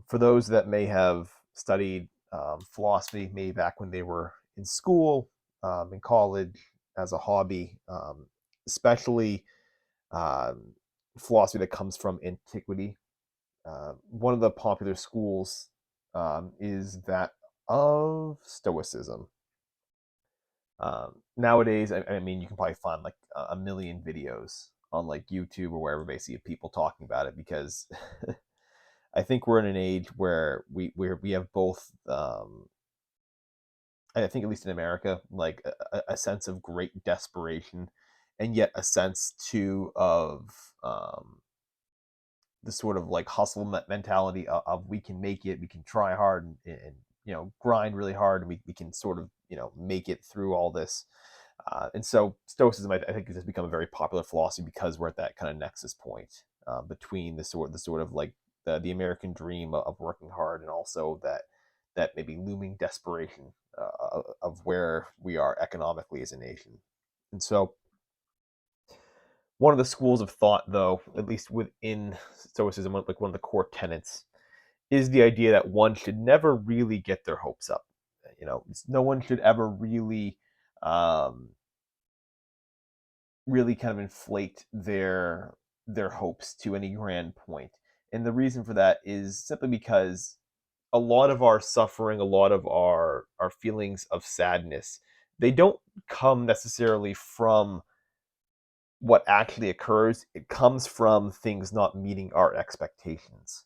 For those that may have studied philosophy, maybe back when they were in school, in college, as a hobby, especially um, philosophy that comes from antiquity. One of the popular schools is that of Stoicism. Nowadays, I mean, you can probably find like a million videos on like YouTube or wherever basically of people talking about it because I think we're in an age where we have both. I think at least in America, like a sense of great desperation, and yet a sense too of the sort of like hustle mentality of we can make it, we can try hard and grind really hard, and we can sort of make it through all this. And so Stoicism, I think, has become a very popular philosophy because we're at that kind of nexus point between the sort of like the American dream of working hard, and also that maybe looming desperation of where we are economically as a nation. And so one of the schools of thought, though, at least within Stoicism, like one of the core tenets, is the idea that one should never really get their hopes up. No one should ever um, really kind of inflate their hopes to any grand point. And the reason for that is simply because a lot of our suffering, a lot of our feelings of sadness, they don't come necessarily from what actually occurs. It comes from things not meeting our expectations.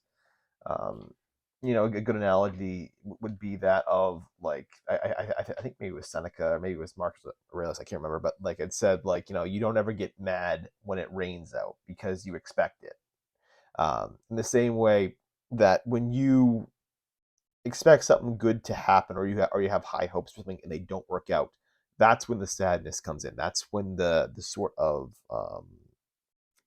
Um, a good analogy would be that of like I think maybe it was Seneca or maybe it was Marcus Aurelius. I can't remember, but like it said, like you don't ever get mad when it rains out because you expect it. In the same way that when you expect something good to happen, or you have high hopes for something and they don't work out, that's when the sadness comes in. That's when the sort of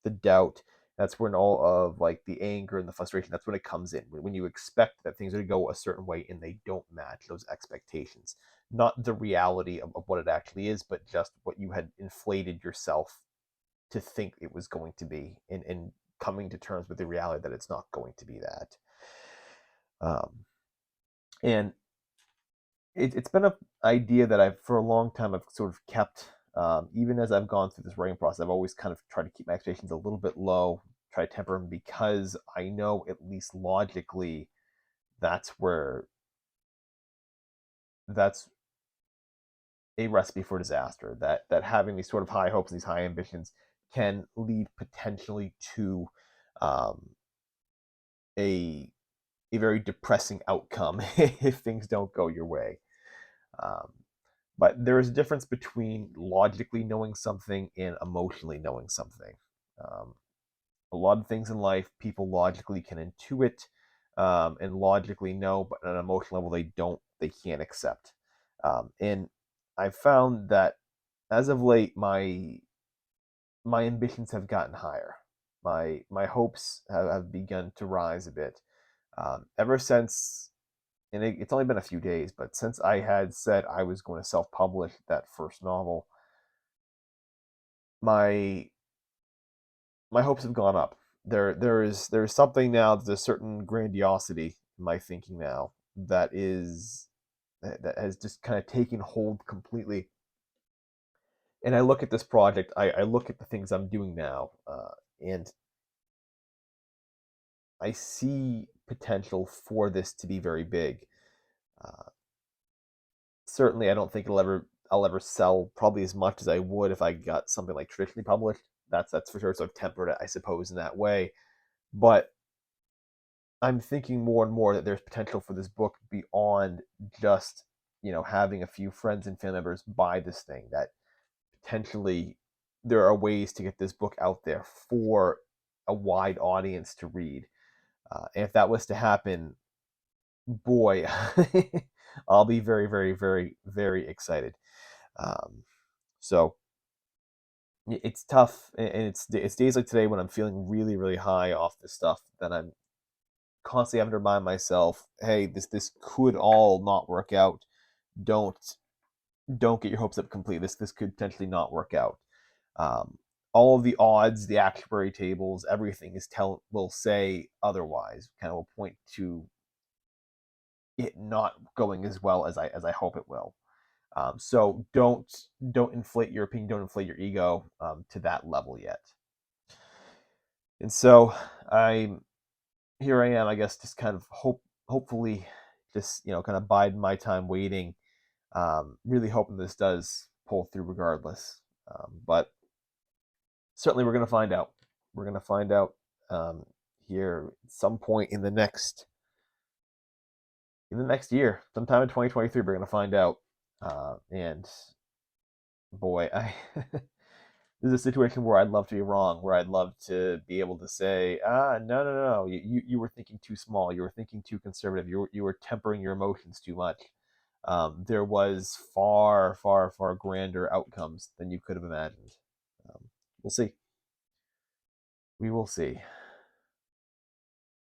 the doubt, that's when all of like the anger and the frustration, that's when it comes in, when you expect that things are going to go a certain way and they don't match those expectations, not the reality of what it actually is, but just what you had inflated yourself to think it was going to be, and coming to terms with the reality that it's not going to be that. Um, and it's been an idea that I've for a long time I've sort of kept. Even as I've gone through this writing process, I've always kind of tried to keep my expectations a little bit low, try to temper them, because I know at least logically that's where that's a recipe for disaster. That having these sort of high hopes and these high ambitions can lead potentially to um, a a very depressing outcome if things don't go your way. Um, But there is a difference between logically knowing something and emotionally knowing something. Um, a lot of things in life, people logically can intuit and logically know, but on an emotional level, they can't accept. And I've found that as of late, my ambitions have gotten higher. My hopes have begun to rise a bit. Ever since, and it's only been a few days, but since I had said I was going to self-publish that first novel, my my hopes have gone up. There is something now. There's a certain grandiosity in my thinking now that has just kind of taken hold completely. And I look at this project. I look at the things I'm doing now, and I see potential for this to be very big. Uh, Certainly, I don't think I'll ever sell probably as much as I would if I got something like traditionally published. That's for sure. So I've tempered it, I suppose, in that way. But I'm thinking more and more that there's potential for this book beyond just having a few friends and family members buy this thing. That potentially there are ways to get this book out there for a wide audience to read. And if that was to happen, boy, I'll be very, very, very, very excited. Um, so it's tough, and it's days like today when I'm feeling really, really high off this stuff that I'm constantly having to remind myself, hey, this could all not work out. Don't don't get your hopes up completely. This could potentially not work out. Um, all of the odds, the actuary tables, everything will say otherwise. Kind of will point to it not going as well as I hope it will. So don't inflate your opinion, don't inflate your ego to that level yet. And so I here I am, I guess, just kind of hopefully, just kind of bide my time waiting. Really hoping this does pull through regardless. But certainly we're going to find out. We're going to find out here at some point in the next year, sometime in 2023. We're going to find out. And boy, I this is a situation where I'd love to be wrong, where I'd love to be able to say, no, no, no, you were thinking too small, you were thinking too conservative, you were tempering your emotions too much. There was far, far, far grander outcomes than you could have imagined. We'll see. We will see.